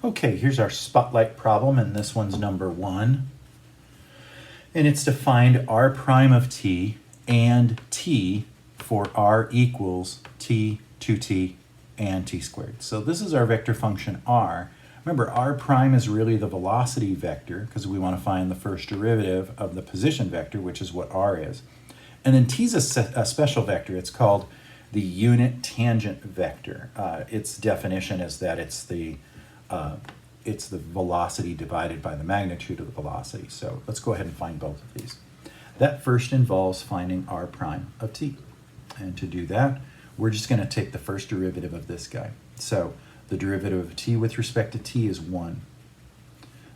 Okay, here's our spotlight problem, and this one's number 1. And it's to find r prime of t and t for r equals t, 2t, and t squared. So this is our vector function r. Remember, r prime is really the velocity vector because we want to find the first derivative of the position vector, which is what r is. And then t is a special vector. It's called the unit tangent vector. Its definition is that it's the velocity divided by the magnitude of the velocity. So let's go ahead and find both of these. That first involves finding r prime of t. And to do that, we're just going to take the first derivative of this guy. So the derivative of t with respect to t is 1.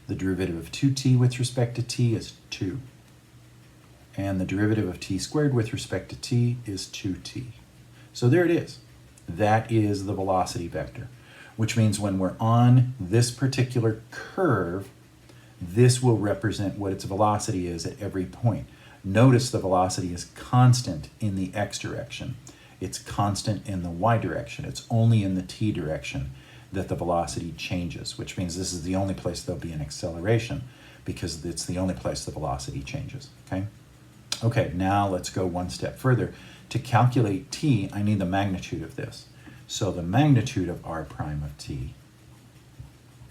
The derivative of 2t with respect to t is 2. And the derivative of t squared with respect to t is 2t. So there it is. That is the velocity vector, which means when we're on this particular curve, this will represent what its velocity is at every point. Notice the velocity is constant in the x direction. It's constant in the y direction. It's only in the t direction that the velocity changes, which means this is the only place there'll be an acceleration because it's the only place the velocity changes, okay? Okay, now let's go one step further. To calculate t, I need the magnitude of this. So the magnitude of r prime of t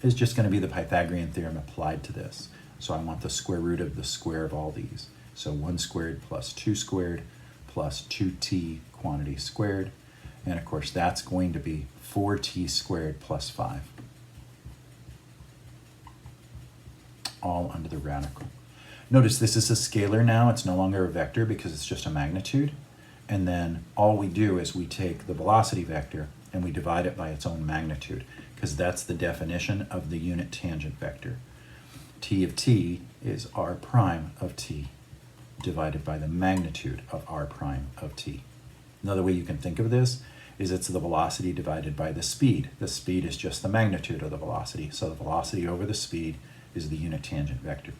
is just going to be the Pythagorean theorem applied to this. So I want the square root of the square of all these. So 1 squared plus 2 squared plus 2t quantity squared. And of course, that's going to be 4t squared plus 5. All under the radical. Notice this is a scalar now. It's no longer a vector because it's just a magnitude. And then all we do is we take the velocity vector and we divide it by its own magnitude, because that's the definition of the unit tangent vector. T of t is r prime of t divided by the magnitude of r prime of t. Another way you can think of this is it's the velocity divided by the speed. The speed is just the magnitude of the velocity. So the velocity over the speed is the unit tangent vector.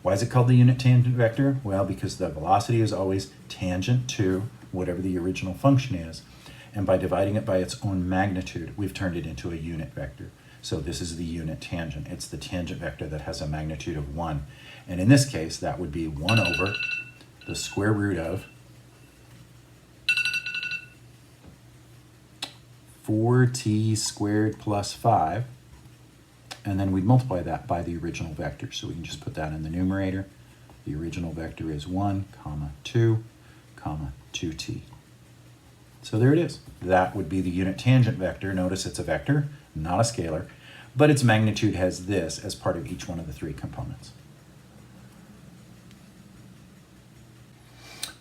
Why is it called the unit tangent vector? Well, because the velocity is always tangent to whatever the original function is. And by dividing it by its own magnitude, we've turned it into a unit vector. So this is the unit tangent. It's the tangent vector that has a magnitude of 1. And in this case, that would be 1 over the square root of 4t squared plus 5. And then we'd multiply that by the original vector. So we can just put that in the numerator. The original vector is 1, 2, 2t. So there it is. That would be the unit tangent vector. Notice it's a vector, not a scalar, but its magnitude has this as part of each one of the 3 components.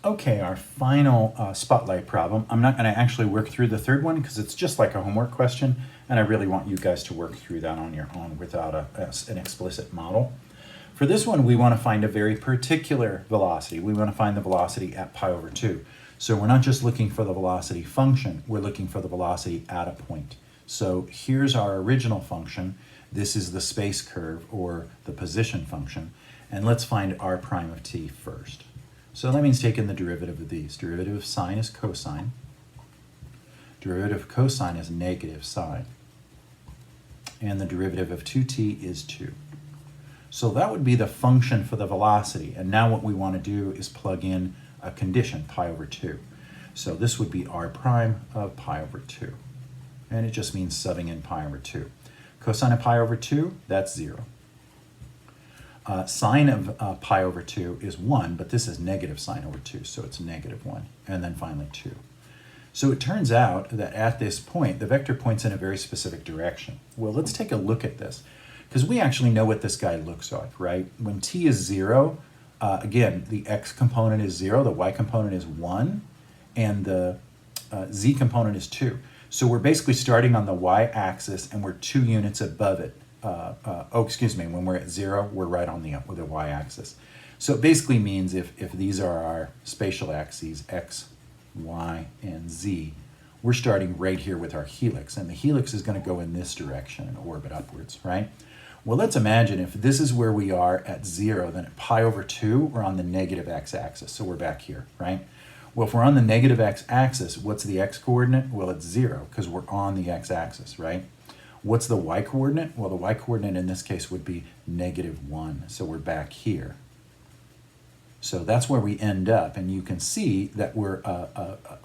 Okay, our final spotlight problem. I'm not going to actually work through the third one because it's just like a homework question, and I really want you guys to work through that on your own without an explicit model. For this one, we want to find a very particular velocity. We want to find the velocity at pi over 2. So we're not just looking for the velocity function, we're looking for the velocity at a point. So here's our original function. This is the space curve, or the position function. And let's find r prime of t first. So that means taking the derivative of these. Derivative of sine is cosine. Derivative of cosine is negative sine. And the derivative of 2t is 2. So that would be the function for the velocity. And now what we want to do is plug in a condition, pi over 2. So this would be r prime of pi over 2. And it just means subbing in pi over 2. Cosine of pi over 2, that's 0. Sine of pi over 2 is 1, but this is negative sine over 2, so it's negative 1. And then finally 2. So it turns out that at this point, the vector points in a very specific direction. Well, let's take a look at this, because we actually know what this guy looks like, right? When t is 0, again, the x component is 0, the y component is 1, and the z component is 2. So we're basically starting on the y-axis, and we're 2 units above it. When we're at 0, we're right on the y-axis. So it basically means if these are our spatial axes, x, y, and z, we're starting right here with our helix, and the helix is going to go in this direction and orbit upwards, right? Well, let's imagine if this is where we are at 0, then at pi over 2, we're on the negative x-axis, so we're back here, right? Well, if we're on the negative x-axis, what's the x-coordinate? Well, it's 0, because we're on the x-axis, right? What's the y coordinate? Well, the y coordinate in this case would be -1. So we're back here. So that's where we end up, and you can see that we're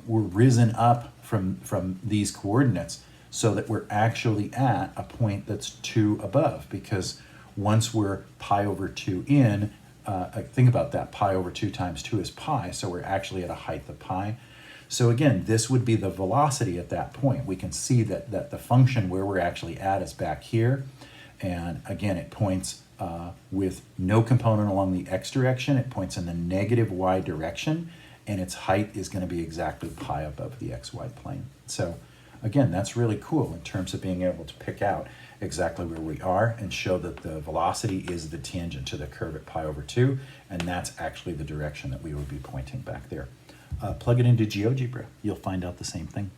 risen up from these coordinates so that we're actually at a point that's 2 above, because once we're pi over 2 in, think about that, pi over 2 times 2 is pi, so we're actually at a height of pi. So again, this would be the velocity at that point. We can see that the function where we're actually at is back here, and again, it points with no component along the x direction. It points in the negative y direction, and its height is going to be exactly pi above the xy plane. So again, that's really cool in terms of being able to pick out exactly where we are and show that the velocity is the tangent to the curve at pi over 2, and that's actually the direction that we would be pointing back there. Plug it into GeoGebra. You'll find out the same thing.